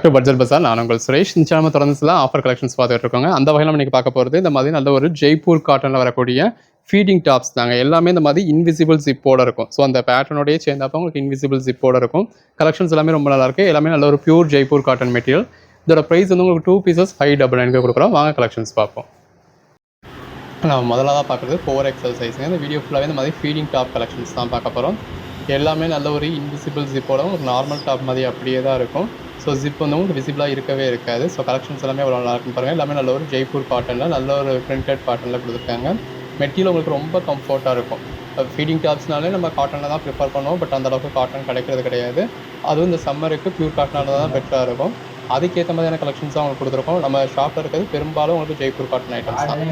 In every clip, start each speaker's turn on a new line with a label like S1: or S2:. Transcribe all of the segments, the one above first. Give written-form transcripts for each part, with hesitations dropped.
S1: To budget பஸார். நான் உங்கள் சுரேஷ். இந்த சேனல் தொடர்ந்து ஆஃபர் கலெக்ஷன்ஸ் பார்த்துட்டு இருக்கோங்க. அந்த வகையில் நம்ம இன்னைக்கு பார்க்க போகிறது இந்த மாதிரி நல்ல ஒரு ஜெய்ப்பூர் காட்டனில் வரக்கூடிய ஃபீடிங் டாப்ஸ் தாங்க. எல்லாமே இந்த மாதிரி இன்விசிபிள் ஜிப்போட இருக்கும். ஸோ அந்த பேட்டர்னோடய சேர்ந்தப்போ உங்களுக்கு இன்விசிபிள் ஜிப்போட இருக்கும். கலெக்ஷன்ஸ் எல்லாமே ரொம்ப நல்லாயிருக்கு. எல்லாமே நல்ல ஒரு பியூர் ஜெய்ப்பூர் காட்டன் மெட்டீரியல். இதோட ப்ரைஸ் வந்து உங்களுக்கு 2 பீசஸ் 599 கொடுக்குறோம். வாங்க கலெக்ஷன்ஸ் பார்ப்போம். நம்ம முதலாக பார்க்குறது 4XL சைஸுங்க. இந்த வீடியோ ஃபுல்லாகவே இந்த மாதிரி ஃபீடிங் டாப் கலெக்ஷன்ஸ் தான் பார்க்க போகிறோம். எல்லாமே நல்ல ஒரு இன்விசிபிள் ஜிப்போட ஒரு நார்மல் டாப் மாதிரி அப்படியே தான் இருக்கும். ஸோ ஜிப் வந்து உங்களுக்கு விசிபிளாக இருக்கவே இருக்காது. ஸோ கலெக்ஷன்ஸ் எல்லாமே எவ்வளோ நல்லா இருக்குன்னு பாருங்கள். எல்லாமே நல்ல ஒரு ஜெய்ப்பூர் காட்டனில் நல்ல ஒரு பிரிண்டட் காட்டனில் கொடுத்துருக்காங்க. மெட்டீரியல் உங்களுக்கு ரொம்ப கம்ஃபர்ட்டாக இருக்கும். ஃபீடிங் டாப்ஸ்னாலே நம்ம காட்டனில் தான் ப்ரிஃபர் பண்ணுவோம். பட் அந்தளவுக்கு காட்டன் கிடைக்கிறது கிடையாது. அதுவும் இந்த சம்மருக்கு பியூர் காட்டனால தான் பெட்டராக இருக்கும். அதுக்கேற்ற மாதிரியான கலெக்ஷன்ஸாக உங்களுக்கு கொடுத்துருக்கோம். நம்ம ஷாப்பில் இருக்கிறது பெரும்பாலும் உங்களுக்கு ஜெய்ப்பூர் காட்டன் ஐட்டம்ஸ் தான்.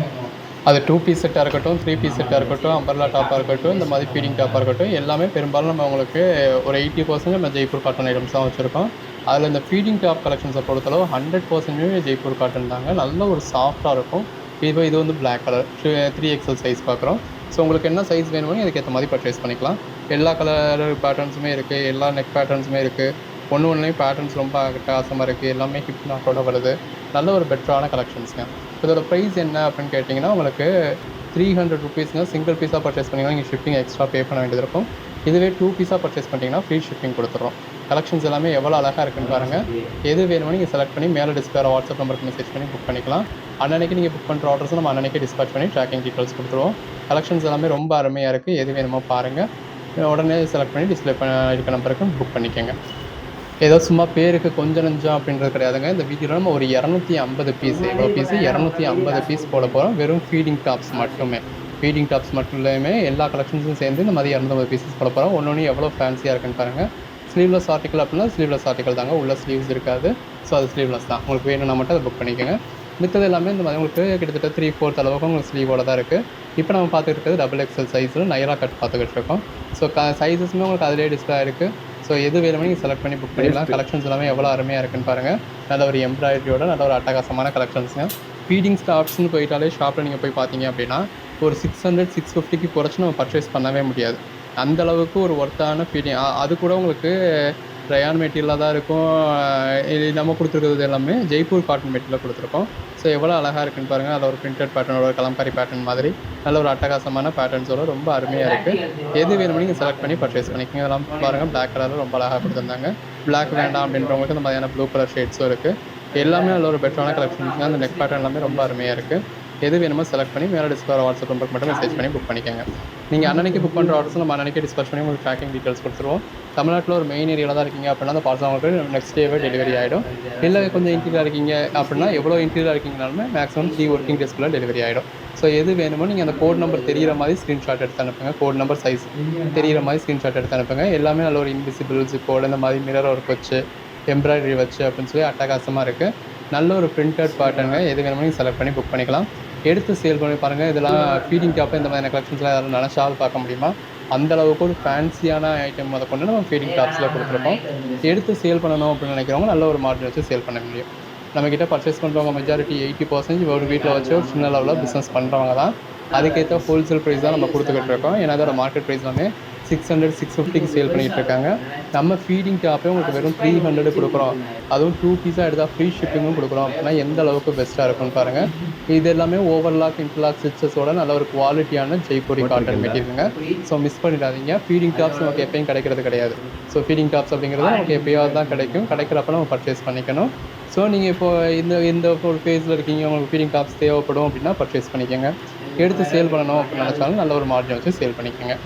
S1: அது 2 பீஸ் செட்டாக இருக்கட்டும், 3 பீஸ் செட்டாக இருக்கட்டும், அம்பர்லா டாப்பாக இருக்கட்டும், இந்த மாதிரி ஃபீடிங் டாப்பாக இருக்கட்டும், எல்லாமே பெரும்பாலும் நம்ம உங்களுக்கு ஒரு 80% நம்ம ஜெய்ப்பூர் காட்டன் ஐட்டம்ஸ் தான் வச்சுருக்கோம். அதில் இந்த ஃபீடிங் டாப் கலெக்ஷன்ஸை பொறுத்தளவு 100% ஜெய்ப்பூர் காட்டன் தாங்க. நல்ல ஒரு சாஃப்டாக இருக்கும். இது வந்து பிளாக் கலர் 3XL சைஸ் பார்க்குறோம். ஸோ உங்களுக்கு என்ன சைஸ் வேணுமோ அதுக்கேற்ற மாதிரி பர்ச்சேஸ் பண்ணிக்கலாம். எல்லா கலர் பேட்டர்ன்ஸுமே இருக்குது, எல்லா நெக் பேட்டர்ன்ஸுமே இருக்குது. ஒன்றுலேயும் பேட்டர்ன்ஸ் ரொம்ப அட்டகாசமாக இருக்குது. எல்லாமே ஹிப் நாட்டோட வருது. நல்ல ஒரு பெட்டரான கலெக்ஷன்ஸுங்க. இதோட ப்ரைஸ் என்ன அப்படின்னு கேட்டிங்கன்னா உங்களுக்கு 300 ருபீஸ்ங்க. சிங்கிள் பீஸாக பர்ச்சேஸ் பண்ணிங்கன்னா நீங்கள் ஷிப்பிங் எக்ஸ்ட்ரா பே பண்ண வேண்டியது இருக்கும். இதுவே 2 பீஸாக பர்ச்சேஸ் பண்ணிட்டீங்கன்னா ஃப்ரீ ஷிப்பிங் கொடுத்துட்றோம். கலெக்ஷன்ஸ் எல்லாமே எவ்வளோ அழகாக இருக்குன்னு பாருங்கள். எது வேணுமோ நீங்கள் செலக்ட் பண்ணி மேலே டிஸ்பிளே வாட்ஸ்அப் நம்பருக்கு மெசேஜ் பண்ணி புக் பண்ணிக்கலாம். அன்னன்னைக்கு நீங்கள் புக் பண்ணுற ஆர்டர்ஸ் நம்ம அன்னன்னைக்கு டிஸ்பேச் பண்ணி ட்ராக்கிங் டீட்டெயில்ஸ் கொடுத்துருவோம். கலெக்ஷன்ஸ் எல்லாமே ரொம்ப அருமையாக இருக்குது. எது வேணுமோ பாருங்கள். உடனே செலக்ட் பண்ணி டிஸ்பிளே இருக்க நம்பருக்கு புக் பண்ணிக்கோங்க. ஏதோ சும்மா பேருக்கு கொஞ்சம் நஞ்சம் அப்படின்றது கிடையாதுங்க. இந்த வீடியோவில் நம்ம ஒரு 250 பீஸ், எவ்வளோ பீஸு 250 பீஸ் போட போகிறோம். வெறும் ஃபீடிங் டாப்ஸ் மட்டுமே. ஃபீடிங் டாப்ஸ் மட்டும் இல்லாமல் எல்லா கலெக்ஷன்ஸும் சேர்ந்து இந்த மாதிரி 250 பீஸஸ் போட போகிறோம். ஒன்று எவ்வளோ ஃபேன்சியாக இருக்குன்னு பாருங்கள். ஸ்லீவ்லெஸ் ஆர்டிக்கல் அப்படின்னா ஸ்லீவ்லெஸ் ஆர்டிக்கல் தாங்க. உள்ள ஸ்லீவ்ஸ் இருக்காது. ஸோ அது ஸ்லீவ்லெஸ் தான். உங்களுக்கு வேணும்னா மட்டும் அதை புக் பண்ணிக்கோங்க. மித்தது எல்லாமே இந்த மாதிரி உங்களுக்கு கிட்டத்தட்ட 3/4 அளவுக்கு உங்களுக்கு ஸ்லீவோட தான் இருக்குது. இப்போ நம்ம பார்த்துட்டு இருக்கிறது XXL சைஸில் நைரா கட் பார்த்துக்கிட்டு இருக்கோம். ஸோ சைஸஸுமே உங்களுக்கு அதிலே டிஸ்பிளே இருக்குது. ஸோ எது வேணுமோ நீங்கள் செலக்ட் பண்ணி புக் பண்ணிக்கலாம். கலெக்ஷன்ஸ் எல்லாமே எவ்வளோ அருமையாக இருக்குன்னு பாருங்கள். நல்ல ஒரு எம்ப்ராய்டரியோட நல்ல ஒரு அட்டகாசமான கலெக்ஷன்ஸுங்க. ஃபீடிங் டாப்ஸ்னு போயிட்டாலே ஷாப்பில் நீங்கள் போய் பார்த்தீங்க அப்படின்னா ஒரு 600 650க்கு குறைச்சி நம்ம பர்ச்சேஸ் பண்ணவே முடியாது. அந்தளவுக்கு ஒரு ஒர்த்தான ஃபீடிங். அது கூட உங்களுக்கு ரயான் மெட்டீரியலாக தான் இருக்கும். இது நம்ம கொடுத்துருக்கிறது எல்லாமே ஜெய்ப்பூர் காட்டன் மெட்டீரியல் கொடுத்துருக்கோம். ஸோ எவ்வளோ அழகாக இருக்குன்னு பாருங்கள். அதில் ஒரு பிரிண்டட் பேட்டர்னோட கலம்காரி பேட்டர்ன் மாதிரி நல்ல ஒரு அட்டகாசமான பேட்டர்ன்ஸோட ரொம்ப அருமையாக இருக்குது. எது வேணுமோ நீங்கள் செலக்ட் பண்ணி பர்ச்சேஸ் பண்ணிக்கோங்க. இதெல்லாம் பாருங்கள். பிளாக் கலரில் ரொம்ப அழகாக கொடுத்துருந்தாங்க. பிளாக் வேண்டாம் அப்படின்றவங்களுக்கு இந்த மாதிரியான ப்ளூ கலர் ஷேட்ஸும் இருக்குது. எல்லாமே நல்ல ஒரு பெட்டரான கலெக்ஷன்ஸுங்க. அந்த நெக் பேட்டர்ன் எல்லாமே ரொம்ப அருமையாக இருக்குது. எது வேணுமோ செலக்ட் பண்ணி மேலே டிஸ்பிளே வாட்ஸ்அப் நம்பருக்கு மட்டும் மெசேஜ் பண்ணி புக் பண்ணிக்கோங்க. நீங்கள் அன்னன்னைக்கு புக் பண்ணுற ஆர்டர்ஸ் நம்ம அன்னன்னைக்கு டிஸ்பேச் பண்ணி உங்களுக்கு ட்ராக்கிங் டீட்டெயில்ஸ் கொடுத்துருவோம். தமிழ்நாட்டில் ஒரு மெயின் ஏரியாவில் தான் இருக்கீங்க அப்படின்னா அந்த பார்சல் உங்களுக்கு நெக்ஸ்ட் டேவே டெலிவரி ஆகிடும். இல்லை கொஞ்சம் இன்டீரியராக இருக்கீங்க அப்படின்னா எவ்வளோ இன்டீரியராக இருக்கீங்கனாலுமே மேக்ஸிமம் 3 ஒர்க்கிங் டேஸ்க்குள்ளே டெலிவரி ஆகிடும். ஸோ எது வேணுமோ நீங்கள் அந்த கோட் நம்பர் தெரிகிற மாதிரி ஸ்க்ரீன்ஷாட் எடுத்து அனுப்புங்க. கோட் நம்பர் சைஸ் தெரிகிற மாதிரி ஸ்க்ரீன்ஷாட் எடுத்து அனுப்புங்க. எல்லாமே நல்ல ஒரு இன்விசிபிள் ஜிப்போட இந்த மாதிரி மிரர் ஒர்க் வச்சு எம்ப்ராய்டரி வச்சு அப்படின்னு சொல்லி அட்டகாசமாக இருக்குது. நல்ல ஒரு பிரிண்டட் பேட்டர்னுங்க. எது வேணுமோ நீங்கள் செலக்ட் பண்ணி புக் பண்ணிக்கலாம். எடுத்து சேல் பண்ணி பாருங்கள். இதெல்லாம் ஃபீடிங் டாப்பில் இந்த மாதிரியான கலெக்ஷன்ஸ்லாம் யாரும் நினச்சாலும் பார்க்க முடியுமா? அந்தளவுக்கு ஒரு ஃபேன்சியான ஐட்டம் அதை கொண்டு நம்ம ஃபீடிங் டாப்ஸில் கொடுத்துருக்கோம். எடுத்து சேல் பண்ணணும் அப்படின்னு நினைக்கிறவங்க நல்ல ஒரு மார்ஜின் வச்சு சேல் பண்ண முடியும். நம்மக்கிட்ட பர்ச்சேஸ் பண்ணுறவங்க மெஜாரிட்டி 80% ஒரு வீட்டில் வச்சு ஒரு சின்ன லெவலில் பிஸ்னஸ் பண்ணுறவங்க தான். அதுக்கேற்ற ஹோல்சேல் ப்ரைஸ் தான் நம்ம கொடுத்துக்கிட்டு இருக்கோம். ஏன்னா அதோட மார்க்கெட் ப்ரைஸ் எல்லாமே 600 650க்கு சேல் பண்ணிகிட்டு இருக்காங்க. நம்ம ஃபீடிங் டாப்பே உங்களுக்கு வெறும் 300 கொடுக்குறோம். அதுவும் 2 பீஸாக எடுத்தால் ஃப்ரீ ஷிப்பிங்கும் கொடுக்குறோம். அப்படின்னா எந்த அளவுக்கு பெஸ்ட்டாக இருக்குன்னு பாருங்கள். இது எல்லாமே ஓவர்லாக் இன்டர்லாக் ஸ்டிச்சஸோட நல்ல ஒரு குவாலிட்டியான ஜெய்ப்பூரி காட்டன் மெட்டீரியலுங்க. ஸோ மிஸ் பண்ணிடாதீங்க. ஃபீடிங் டாப்ஸ் நமக்கு எப்பயும் கிடைக்கிறது கிடையாது. ஸோ ஃபீடிங் டாப்ஸ் அப்படிங்கிறது நமக்கு எப்போயாவது தான் கிடைக்கும். கிடைக்கிறப்ப நம்ம பர்ச்சேஸ் பண்ணிக்கணும். ஸோ நீங்கள் இப்போது இந்த ஒரு ஃபேஸில் இருக்கீங்க, உங்களுக்கு ஃபீடிங் டாப்ஸ் தேவைப்படும் அப்படின்னா பர்ச்சேஸ் பண்ணிக்கோங்க. எடுத்து சேல் பண்ணணும் அப்படின்னு நினச்சாலும் நல்ல ஒரு மார்ஜின் வச்சு சேல் பண்ணிக்கோங்க.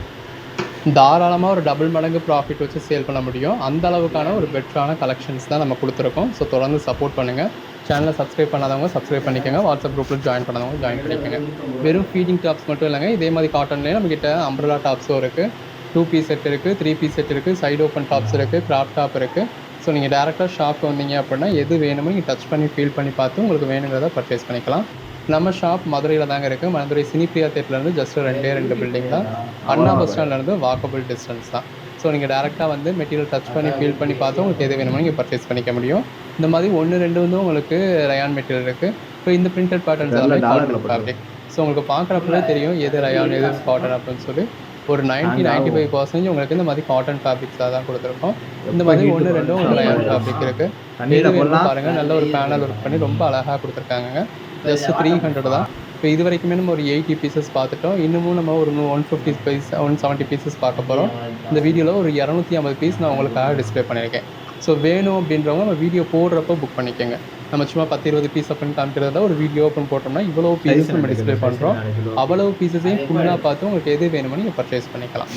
S1: தாராளமாக ஒரு டபுள் மடங்கு ப்ராஃபிட் வச்சு சேல் பண்ண முடியும். அந்த அளவுக்கான ஒரு பெட்டரான கலெக்ஷன்ஸ் தான் நம்ம கொடுத்துருக்கோம். ஸோ தொடர்ந்து சப்போர்ட் பண்ணுங்கள். சேனலை சப்ஸ்கிரைப் பண்ணாதவங்க சப்ஸ்கிரைப் பண்ணிக்கோங்க. வாட்ஸ்அப் குரூப்பில் ஜாயின் பண்ணாதவங்க ஜாயின் பண்ணிக்கோங்க. வெறும் ஃபீடிங் டாப்ஸ் மட்டும் இல்லைங்க. இதே மாதிரி காட்டன்லேயே நம்மக்கிட்ட அம்ப்ரெல்லா டாப்ஸும் இருக்குது. 2 பீஸ் செட் இருக்குது, 3 பீஸ் செட் இருக்குது, சைடு ஓப்பன் டாப்ஸ் இருக்குது, கிராப் டாப் இருக்குது. ஸோ நீங்கள் டேரெக்டாக ஷாப் வந்தீங்க அப்படின்னா எது வேணுமோ நீங்கள் டச் பண்ணி ஃபீல் பண்ணி பார்த்து உங்களுக்கு வேணுங்கிறத பர்ச்சேஸ் பண்ணிக்கலாம். நம்ம ஷாப் மதுரையில் தாங்க இருக்குது. மதுரை சினிப்ரியா தேட்டர்லேருந்து ஜஸ்ட் 2 பில்டிங் தான். அண்ணா பஸ் ஸ்டாண்ட்லேருந்து வாக்கபிள் டிஸ்டன்ஸ் தான். ஸோ நீங்கள் டேரெக்டாக வந்து மெட்டீரியல் டச் பண்ணி ஃபீல் பண்ணி பார்த்து உங்களுக்கு எது வேணுமோ நீங்கள் பர்ச்சேஸ் பண்ணிக்க முடியும். இந்த மாதிரி 1 2 வந்து உங்களுக்கு ரயான் மெட்டீரியல் இருக்குது. ஸோ இந்த பிரிண்டட் பேட்டர்ன்ஸ் எல்லாமே காட்டன் ஃபேப்ரிக். ஸோ உங்களுக்கு பார்க்குறப்பவே தெரியும் எது ரயான் எது காட்டன் அப்படின்னு சொல்லி. ஒரு 90-95% உங்களுக்கு இந்த மாதிரி காட்டன் ஃபேப்ரிக்ஸாக தான் கொடுத்துருக்கோம். இந்த மாதிரி 1-2 உங்களுக்கு ரயான் ஃபேப்ரிக் இருக்குது. எது வேணுமோ பாருங்கள். நல்ல ஒரு பேனல் ஒர்க் பண்ணி ரொம்ப அழகாக கொடுத்துருக்காங்க. ஜஸ்ட் 300 தான். இப்போ இது வரைக்குமே நம்ம ஒரு 80 பீசஸ் பார்த்துட்டோம். இன்னமும் நம்ம ஒரு 150 பீஸ் 170 பீசஸ் பார்க்க போகிறோம். இந்த வீடியோவில் ஒரு 250 பீஸ் நான் உங்களுக்காக டிஸ்ப்ளே பண்ணியிருக்கேன். ஸோ வேணும் அப்படின்றவங்க நம்ம வீடியோ போடுறப்போ புக் பண்ணிக்கோங்க. நம்ம சும்மா 10-20 பீஸ் அப்படின்னு காமிக்கிறத ஒரு வீடியோ ஓப்பன் போட்டோம்னா இவ்வளோ பீசஸ் நம்ம டிஸ்ப்ளே பண்ணுறோம். அவ்வளவு பீசஸையும் ஃபுல்லாக பார்த்து உங்களுக்கு எது வேணுமோ நீங்கள் பர்ச்சேஸ் பண்ணிக்கலாம்.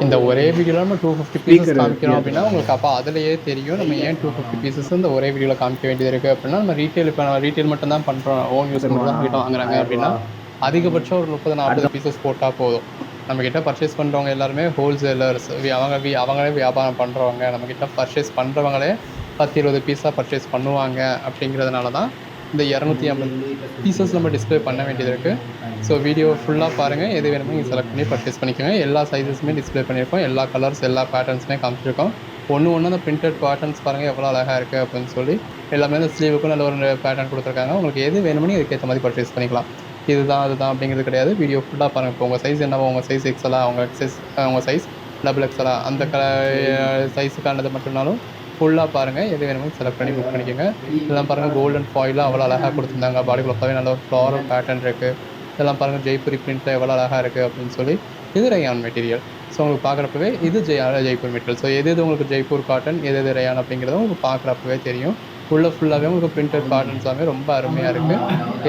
S1: இந்த ஒரே வீடியோவில் நம்ம 250 பீசஸ் காமிக்கிறோம் அப்படின்னா உங்களுக்கு அப்போ அதிலேயே தெரியும் நம்ம ஏன் 250 பீசஸ் இந்த ஒரே வீடியோவில் காமிக்க வேண்டியது இருக்குது அப்படின்னா நம்ம ரீட்டெயில் இப்போ ரீட்டெயில் மட்டும் தான் பண்ணுறோம், ஓன் யூஸ் மட்டும் தான் கிட்ட வாங்குறாங்க அப்படின்னா அதிகபட்சம் ஒரு 30-40 பீசஸ் போட்டால் போதும். நம்மக்கிட்ட பர்ச்சேஸ் பண்ணுறவங்க எல்லாருமே ஹோல்சேலர்ஸ், அவங்களே வியாபாரம் பண்ணுறவங்க. நம்மக்கிட்ட பர்ச்சேஸ் பண்ணுறவங்களே 10-20 பீஸாக பர்ச்சேஸ் பண்ணுவாங்க. அப்படிங்கிறதுனால தான் இந்த 250 பீசஸ் நம்ம டிஸ்ப்ளே பண்ண வேண்டியது இருக்குது. ஸோ வீடியோ ஃபுல்லாக பாருங்கள். எது வேணுமோ நீங்கள் செலக்ட் பண்ணி பர்ச்சேஸ் பண்ணிக்கோங்க. எல்லா சைஸஸுமே டிஸ்ப்ளே பண்ணியிருக்கோம். எல்லா கலர்ஸ் எல்லா பேட்டர்ன்ஸுமே காமிச்சிருக்கோம். ஒன்று அந்த பிரிண்டட் பேட்டர்ன்ஸ் பாருங்கள் எவ்வளோ அழகாக இருக்குது அப்படின்னு சொல்லி. எல்லாமே அந்த ஸ்லீவுக்கும் நல்ல ஒரு பேட்டர்ன் கொடுத்துருக்காங்க. உங்களுக்கு எது வேணுமோ நீங்கள் அதுக்கேற்ற மாதிரி பர்ச்சேஸ் பண்ணிக்கலாம். இதுதான் அதுதான் அப்படிங்கிறது கிடையாது. வீடியோ ஃபுல்லாக பாருங்கள். இப்போ உங்கள் சைஸ் என்னவோ உங்கள் சைஸ் எக்ஸலா உங்கள் சைஸ் XXL அந்த சைஸுக்கானது மட்டும்னாலும் ஃபுல்லாக பாருங்கள். எது வேணுமோ செலக்ட் பண்ணி புக் பண்ணிக்கோங்க. இதெல்லாம் பாருங்கள் கோல்டன் ஃபாயிலாக அவ்வளோ அழகாக கொடுத்துருந்தாங்க. பாடிக்குள்ள ஃபுல்லாகவே நல்ல ஒரு ஃப்ளாரல் பேட்டர்ன் இருக்குது. இதெல்லாம் பாருங்கள் ஜெய்ப்பூரி பிரிண்ட்டில் எவ்வளோ அழகாக இருக்குது அப்படின்னு சொல்லி. இது ரயான் மெட்டீரியல். ஸோ உங்களுக்கு பார்க்குறப்பவே இது ஜெய்ப்பூர் மெட்டீரியல். ஸோ எது உங்களுக்கு ஜெய்ப்பூர் காட்டன் எது ரயான் அப்படிங்கிறத உங்களுக்கு பார்க்குறப்பவே தெரியும். ஃபுல்லாகவே உங்களுக்கு பிரிண்டட் பேட்டர்ன்ஸ் எல்லாமே ரொம்ப அருமையாக இருக்குது.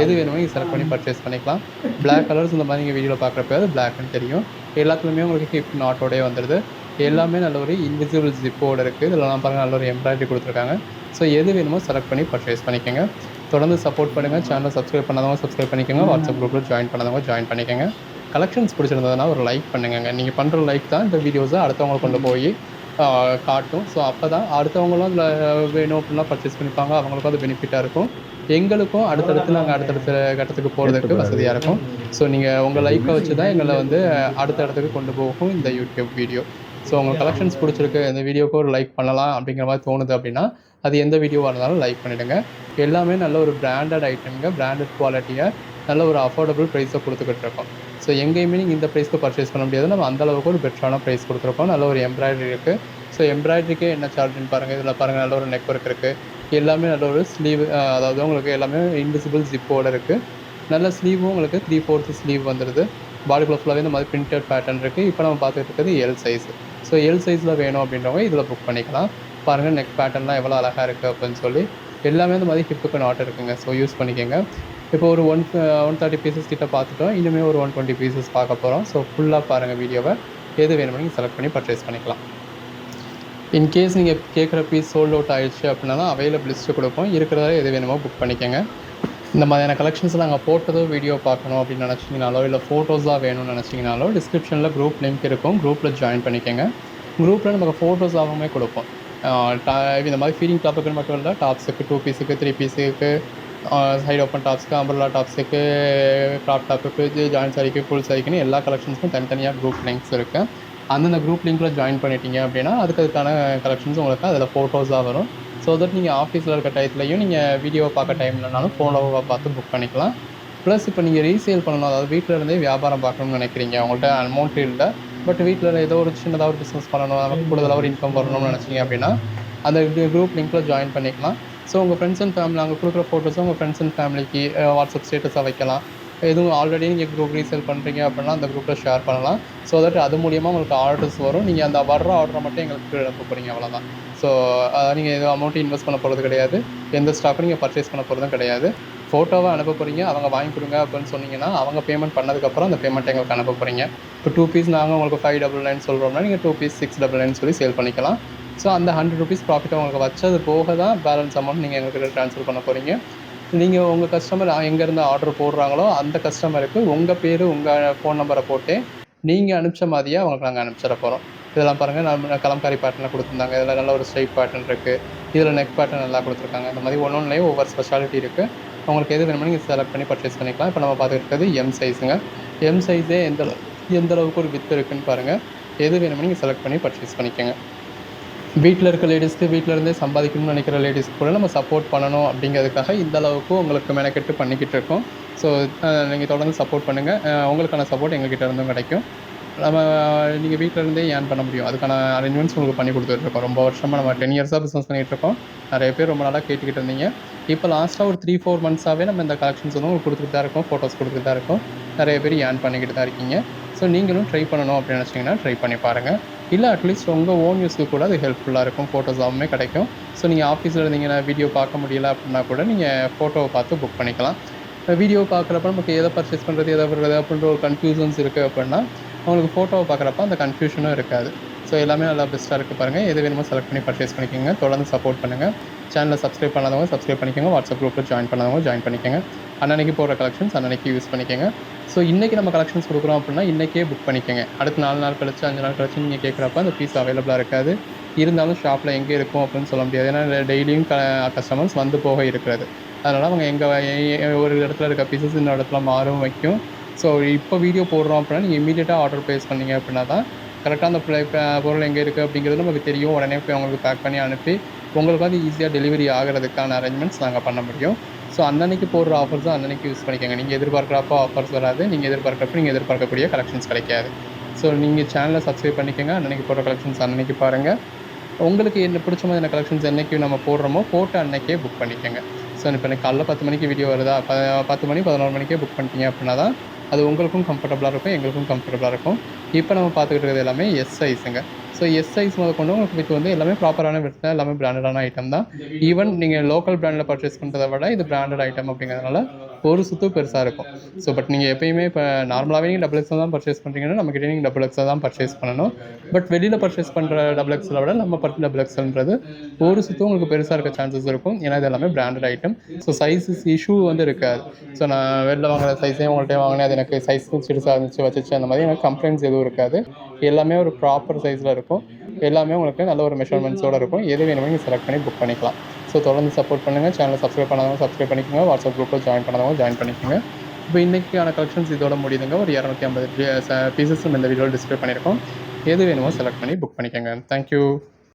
S1: எது வேணுமோ நீங்கள் செலக்ட் பண்ணி பர்ச்சேஸ் பண்ணிக்கலாம். பிளாக் கலர்ஸ் இந்த மாதிரி நீங்கள் வீடியோவில் பார்க்குறப்ப அது பிளாக்னு தெரியும். எல்லாத்துலேயுமே உங்களுக்கு ஹிப் நாட்டோடே வந்துடுது. எல்லாமே நல்ல ஒரு இன்விசிபிள் ஜிப்போடு இருக்குது. இதெல்லாம் பாருங்கள் நல்ல ஒரு எம்ப்ராய்டரி கொடுத்துருக்காங்க. ஸோ எது வேணுமோ செலக்ட் பண்ணி பர்ச்சேஸ் பண்ணிக்கோங்க. தொடர்ந்து சப்போர்ட் பண்ணுங்கள். சேனலை சப்ஸ்கிரைப் பண்ணாதவங்க சப்ஸ்கிரைப் பண்ணிக்கோங்க. வாட்ஸ்அப் குரூப்பில் ஜாயின் பண்ணாதவங்க ஜாயின் பண்ணிக்கோங்க. கலெக்ஷன்ஸ் பிடிச்சிருந்ததுன்னா ஒரு லைக் பண்ணுங்க. நீங்கள் பண்ணுற லைக் தான் இந்த வீடியோஸை அடுத்தவங்களை கொண்டு போய் காட்டும். ஸோ அப்போ தான் அடுத்தவங்களும் அதில் வேணும் அப்படின்னா பர்ச்சேஸ் பண்ணிப்பாங்க. அவங்களுக்கும் அது பெனிஃபிட்டாக இருக்கும். எங்களுக்கும் அடுத்தடுத்து நாங்கள் அடுத்தடுத்த கட்டத்துக்கு போகிறதுக்கு வசதியாக இருக்கும். ஸோ நீங்கள் உங்கள் லைக்கை வச்சு தான் எங்களை அடுத்த இடத்துக்கு கொண்டு போகும் இந்த யூடியூப் வீடியோ. ஸோ உங்கள் கலெக்ஷன்ஸ் பிடிச்சிருக்கு, இந்த வீடியோக்கு ஒரு லைக் பண்ணலாம் அப்படிங்கிற மாதிரி தோணுது அப்படின்னா அது எந்த வீடியோவாக இருந்தாலும் லைக் பண்ணிவிடுங்க. எல்லாமே நல்ல ஒரு பிராண்டட் ஐட்டம்ங்க, பிராண்டட் குவாலிட்டியாக நல்ல ஒரு அஃபோர்டபுள் ப்ரைஸை கொடுத்துக்கிட்டு இருக்கோம். ஸோ எங்கேயுமே நீங்கள் இந்த ப்ரைஸ்க்கு பர்ச்சேஸ் பண்ண முடியாது. நம்ம அந்தளவுக்கு ஒரு பெட்டரான ப்ரைஸ் கொடுத்துருக்கோம். நல்ல ஒரு எம்ப்ராய்டரி இருக்குது. ஸோ எம்ப்ராய்டரிக்கே என்ன சார்ஜுன்னு பாருங்கள். இதில் பாருங்கள் நல்ல ஒரு நெக் ஒர்க் இருக்குது. எல்லாமே நல்ல ஒரு ஸ்லீவ், அதாவது உங்களுக்கு எல்லாமே இன்விசிபிள் ஜிப்போடு இருக்குது. நல்ல ஸ்லீவும் உங்களுக்கு 3/4 ஸ்லீவ் வந்துடுது. பாடிக்குள்ள ஃபுல்லாகவே இந்த மாதிரி பிரிண்டட் பேட்டர்ன் இருக்குது. இப்போ நம்ம பார்த்துட்டு இருக்கிறது எல் சைஸ். ஸோ எல் சைஸில் வேணும் அப்படின்றவங்க இதில் புக் பண்ணிக்கலாம். பாருங்கள் நெக் பேட்டர்ன்லாம் எவ்வளோ அழகாக இருக்குது அப்படின்னு சொல்லி. எல்லாமே இந்த மாதிரி ஹிப்புக்கு நாட் இருக்குங்க. ஸோ யூஸ் பண்ணிக்கோங்க. இப்போ ஒரு 130 பீசஸ் கிட்ட பார்த்துட்டோம். இனிமேல் ஒரு 120 பீசஸ் பார்க்க போகிறோம். ஸோ ஃபுல்லாக பாருங்கள் வீடியோவை. எது வேணுமோ நீங்கள் செலக்ட் பண்ணி பர்ச்சேஸ் பண்ணிக்கலாம். இன்கேஸ் நீங்கள் கேட்குற பீஸ் சோல்ட் அவுட் ஆகிடுச்சு அப்படின்னா அவைலபிள் லிஸ்ட்டு கொடுப்போம். இருக்கிறதால எது வேணுமோ புக் பண்ணிக்கோங்க. இந்த மாதிரியான கலெக்ஷன்ஸ் நாங்கள் போட்டதோ வீடியோ பார்க்கணும் அப்படின்னு நினச்சிங்கனாலோ இல்லை ஃபோட்டோஸாக வேணும்னு நினச்சிங்கனாலோ டிஸ்கிரிப்ஷனில் குரூப் லிங்க் இருக்கும். குரூப்பில் ஜாயின் பண்ணிக்கோங்க. குரூப்பில் நமக்கு ஃபோட்டோஸாகவுமே கொடுப்போம். இந்த மாதிரி ஃபீடிங் டாப்புக்கு மட்டும் இல்லை, டாப்ஸுக்கு 2 பீஸுக்கு 3 பீஸுக்கு, சைடு ஓப்பன் டாப்ஸுக்கு, அம்பர்லா டாப்ஸுக்கு, க்ராப் டாப்புக்கு, ஜாயின் சாரிக்கு, ஃபுல் சாரிக்குன்னு எல்லா கலெக்ஷன்ஸுக்கும் தனித்தனியாக குரூப் லிங்க்ஸ் இருக்குது. அந்தந்த குரூப் லிங்க்கில் ஜாயின் பண்ணிட்டீங்க அப்படின்னா அதுக்கான கலெக்ஷன்ஸ் உங்களுக்கு அதில் ஃபோட்டோஸாக வரும். ஸோ தட் நீங்கள் ஆஃபீஸில் இருக்க டயத்துலையும் நீங்கள் வீடியோவை பார்க்க டைம்லனாலும் ஃபோனோவை பார்த்து புக் பண்ணிக்கலாம். ப்ளஸ் இப்போ நீங்கள் ரீசேல் பண்ணணும், அதாவது வீட்டில் இருந்தே வியாபாரம் பார்க்கணும்னு நினைக்கிறீங்க, அவங்கள்ட்ட அமௌண்ட் இல்லை, பட் வீட்டில் ஏதோ ஒரு சின்னதாக ஒரு பிஸ்னஸ் பண்ணணும், நமக்கு கூடுதலாக ஒரு இன்கம் வரணும்னு நினச்சிங்க அப்படின்னா அந்த குரூப் லிங்க்கில் ஜாயின் பண்ணிக்கலாம். ஸோ உங்கள் ஃப்ரெண்ட்ஸ் அண்ட் ஃபேமிலி நாங்கள் கொடுக்குற ஃபோட்டோஸை உங்கள் ஃப்ரெண்ட்ஸ் அண்ட் ஃபேமிலிக்கு வாட்ஸ்அப் ஸ்டேட்டஸாக வைக்கலாம். எதுவும் ஆல்ரெடி நீங்கள் குரூப் ரீசேல் பண்ணுறீங்க அப்படின்னா அந்த குரூப்பில் ஷேர் பண்ணலாம். ஸோ தட் அது மூலியமாக உங்களுக்கு ஆர்டர்ஸ் வரும். நீங்கள் அந்த வர்ற ஆர்டரை மட்டும் எங்களுக்கு அனுப்ப போகிறீங்க, அவ்வளோதான். ஸோ நீங்கள் எதுவும் அமௌண்ட்டு இன்வெஸ்ட் பண்ண போகிறது கிடையாது. எந்த ஸ்டாக்கும் நீங்கள் பர்ச்சேஸ் பண்ண போகிறதும் கிடையாது. ஃபோட்டோவை அனுப்ப போகிறீங்க, அவங்க வாங்கி கொடுங்க அப்படின்னு சொன்னீங்கன்னா அவங்க பேமெண்ட் பண்ணதுக்கப்புறம் அந்த பேமெண்ட்டை எங்களுக்கு அனுப்ப போகிறீங்க. இப்போ 2 பீஸ் நாங்கள் உங்களுக்கு 599 சொல்கிறோம்னா நீங்கள் 2 பீஸ் 699 சொல்லி சேல் பண்ணிக்கலாம். ஸோ அந்த 100 rupees ப்ராஃபிட் உங்களுக்கு வச்சது போக தான் பேலன்ஸ் அமௌண்ட் நீங்கள் எங்களுக்கு ட்ரான்ஸ்ஃபர் பண்ண போகிறீங்க. நீங்கள் உங்கள் கஸ்டமர் எங்கேருந்து ஆர்டர் போடுறாங்களோ அந்த கஸ்டமருக்கு உங்கள் பேர் உங்கள் ஃபோன் நம்பரை போட்டு நீங்கள் அனுப்பிச்ச மாதிரியே அவங்களுக்கு நாங்கள் அனுப்பிச்சிட போகிறோம். இதெல்லாம் பாருங்கள், நம்ம கலம்காரி பேட்டர்னில் கொடுத்துருந்தாங்க. இதில் நல்ல ஒரு ஸ்ட்ரைட் பேட்டர்ன் இருக்குது. இதில் நெக் பேட்டர்ன் நல்லா கொடுத்துருக்காங்க. இந்த மாதிரி ஒன்றுலேயும் ஒவ்வொரு ஸ்பெஷாலிட்டி இருக்குது. உங்களுக்கு எது வேணுமோ நீங்கள் செலக்ட் பண்ணி பர்ச்சேஸ் பண்ணிக்கலாம். இப்போ நம்ம பார்த்துட்டு இருக்கிறது எம் சைஸுங்க. எம் சைஸே எந்த அளவுக்கு ஒரு வித்து இருக்குதுன்னு பாருங்கள். எது வேணுமோ நீங்கள் செலக்ட் பண்ணி பர்ச்சேஸ் பண்ணிக்கோங்க. வீட்டில் இருக்க லேடிஸ்க்கு, வீட்டில் இருந்தே சம்பாதிக்கணும்னு நினைக்கிற லேடிஸ்க்கு கூட நம்ம சப்போர்ட் பண்ணணும் அப்படிங்கிறதுக்காக இந்த அளவுக்கு உங்களுக்கு மெனக்கெட்டு பண்ணிக்கிட்டு இருக்கோம். ஸோ நீங்கள் தொடர்ந்து சப்போர்ட் பண்ணுங்கள். உங்களுக்கான சப்போர்ட் எங்கள்கிட்ட இருந்தும் கிடைக்கும். நம்ம நீங்கள் வீட்டில் இருந்தே ஏர்ன் பண்ண முடியும். அதுக்கான அரேஞ்ச்மெண்ட்ஸ் உங்களுக்கு பண்ணி கொடுத்துட்ருக்கோம். ரொம்ப வருஷமாக நம்ம 10 இயர்ஸாக பிஸ்னஸ் பண்ணிகிட்ருக்கோம். நிறைய பேர் ரொம்ப நாளாக கேட்டுக்கிட்டு இருந்தீங்க. இப்போ லாஸ்ட்டாக ஒரு 3-4 மந்த்ஸாகவே நம்ம இந்த கலெக்ஷன்ஸ் வந்து உங்களுக்கு கொடுத்துட்டு தான் இருக்கோம். ஃபோட்டோஸ் கொடுத்துட்டு தான் இருக்கோம். நிறைய பேர் ஏர்ன் பண்ணிக்கிட்டு தான் இருக்கீங்க. ஸோ நீங்களும் ட்ரை பண்ணணும் அப்படின்னு நினச்சிங்கன்னா ட்ரை பண்ணி பாருங்கள். இல்லை அட்லீஸ்ட் உங்கள் ஓன் யூஸ்க்கு கூட அது ஹெல்ப்ஃபுல்லாக இருக்கும். ஃபோட்டோஸ் எல்லாமே கிடைக்கும். ஸோ நீங்கள் ஆஃபீஸில் இருந்தீங்கன்னா வீடியோ பார்க்க முடியல அப்படின்னா கூட நீங்கள் ஃபோட்டோவை பார்த்து புக் பண்ணிக்கலாம். வீடியோ பார்க்குறப்ப நமக்கு எதை பர்ச்சேஸ் பண்ணுறது, எதை விடுறது அப்படின்ற ஒரு கன்ஃபியூஷன்ஸ் இருக்குது அப்படின்னா, உங்களுக்கு ஃபோட்டோவை பார்க்குறப்ப அந்த கன்ஃபியூஷனும் இருக்காது. ஸோ எல்லாமே நல்லா பெஸ்ட்டாக இருக்குது பாருங்கள். எது வேணுமோ செலக்ட் பண்ணி பர்ச்சேஸ் பண்ணிக்கோங்க. தொடர்ந்து சப்போர்ட் பண்ணுங்கள். சேனலை சப்ஸ்கிரைப் பண்ணாதவங்க சப்ஸ்கிரைப் பண்ணிக்கோங்க. வாட்ஸ்அப் குரூப்பில் ஜாயின் பண்ணாதவங்க ஜாயின் பண்ணிக்கோங்க. அன்னன்னைக்கு போடுற கலெக்ஷன்ஸ் அன்னன்னைக்கு யூஸ் பண்ணிக்கோங்க. ஸோ இன்றைக்கி நம்ம கலெக்ஷன்ஸ் கொடுக்குறோம் அப்படின்னா இன்றைக்கே புக் பண்ணிக்கோங்க. அடுத்து 4 நாள் கழிச்சு 5 நாள் கழிச்சு நீங்கள் கேட்குறப்ப அந்த பீஸ் அவைலபிளாக இருக்காது. இருந்தாலும் ஷாப்பில் எங்கே இருக்கும் அப்படின்னு சொல்ல முடியாது. ஏன்னா டெய்லியும் கஸ்டமர்ஸ் வந்து போக இருக்கிறது. அதனால் அவங்க ஒரு இடத்துல இருக்க பீசஸ் இன்னொரு இடத்துல மாறும் வைக்கும். ஸோ இப்போ வீடியோ போடுறோம் அப்படின்னா நீங்கள் இமீடியட்டாக ஆர்டர் ப்ளேஸ் பண்ணீங்க அப்படின்னா தான் கரெக்டாக அந்த பொருள் எங்கே இருக்குது அப்படிங்கிறது நமக்கு தெரியும். உடனே போய் அவங்களுக்கு பேக் பண்ணி அனுப்பி உங்களுக்கு வந்து ஈஸியாக டெலிவரி ஆகிறதுக்கான அரேஞ்ச்மெண்ட்ஸ் நாங்கள் பண்ண முடியும். ஸோ அன்னன்னைக்கு போடுற ஆஃபர்ஸ் தான் அன்னன்னைக்கு யூஸ் பண்ணிக்கோங்க. நீங்கள் எதிர்பார்க்குறப்போ ஆஃபர்ஸ் வராது. நீங்கள் எதிர்பார்க்கக்கூடிய கலெக்ஷன்ஸ் கிடைக்காது. ஸோ நீங்கள் சேனலை சப்ஸ்கிரைப் பண்ணிக்கோங்க. அன்னன்னைக்கு போடுற கலெக்ஷன்ஸ் அன்னன்னைக்கு பாருங்கள். உங்களுக்கு என்ன பிடிச்ச மாதிரியான கலெக்ஷன்ஸ் என்னைக்கு நம்ம போடுறோமோ போட்டு அன்னைக்கே புக் பண்ணிக்கோங்க. ஸோ இப்போ எனக்கு காலைல 10 மணிக்கு வீடியோ வருதா, 10 மணி 11 மணிக்கே புக் பண்ணிட்டீங்க அப்படின்னா தான் அது உங்களுக்கும் கம்ஃபர்டபுளாக இருக்கும், எங்களுக்கும் கம்ஃபர்டபுளாக இருக்கும். இப்போ நம்ம பார்த்துக்கிட்டு இருக்கிறது எல்லாமே எஸ் சைஸுங்க. ஸோ எஸ் சைஸ் முதற்கொண்டு உங்களுக்கு வித் வந்து எல்லாமே ப்ராப்பரான விட்ல எல்லாமே பிராண்டடான ஐட்டம் தான். ஈவன் நீங்கள் லோக்கல் பிராண்டில் பர்ச்சேஸ் பண்ணுறதை விட இது பிராண்டட் ஐட்டம் அப்படிங்கிறதுனால ஒரு சுத்து பெருசாக இருக்கும். ஸோ பட் நீங்கள் எப்பயுமே இப்போ நார்மலாகவே நீங்கள் XXL தான் பர்ச்சேஸ் பண்ணுறீங்கன்னா நம்மக்கிட்டே நீங்கள் XXL தான் பர்ச்சேஸ் பண்ணணும். பட் வெளியில் பர்ச்சேஸ் பண்ணுற XXL விட நம்ம XXLன்றது ஒரு சுத்து உங்களுக்கு பெருசாக இருக்க சான்சஸ் இருக்கும். ஏன்னா இது எல்லாமே branded item. So sizes issue வந்து இருக்காது. ஸோ நான் வெளில வாங்குற சைஸே உங்கள்கிட்ட வாங்கினேன், அது எனக்கு சைஸ் சிறுசாக இருந்துச்சு வச்சுச்சு அந்த மாதிரி எனக்கு கம்ப்ளைண்ட்ஸ் எதுவும் இருக்காது. எல்லாமே ஒரு ப்ராப்பர் சைஸில் இருக்கும். எல்லாமே உங்களுக்கு நல்ல ஒரு மெஷர்மெண்ட்ஸோடு இருக்கும். எது வேணுமோ நீங்கள் செலக்ட் பண்ணி புக் பண்ணிக்கலாம். ஸோ தொடர்ந்து சப்போர்ட் பண்ணுங்கள். சேனலை சப்ஸ்கிரைப் பண்ணாதவங்க சப்ஸ்கிரைப் பண்ணிக்கோங்க. வாட்ஸ்அப் குரூப்பில் ஜாயின் பண்ணாதவங்க ஜாயின் பண்ணிக்கோங்க. இப்போ இன்றைக்கான கலெக்ஷன்ஸ் இதோட முடியுதுங்க. ஒரு 250 பீசஸ் நம்ம இந்த வீடியோவில் டிஸ்பிளே பண்ணியிருக்கோம். எது வேணுமோ செலக்ட் பண்ணி புக் பண்ணிக்கோங்க. தேங்க்யூ.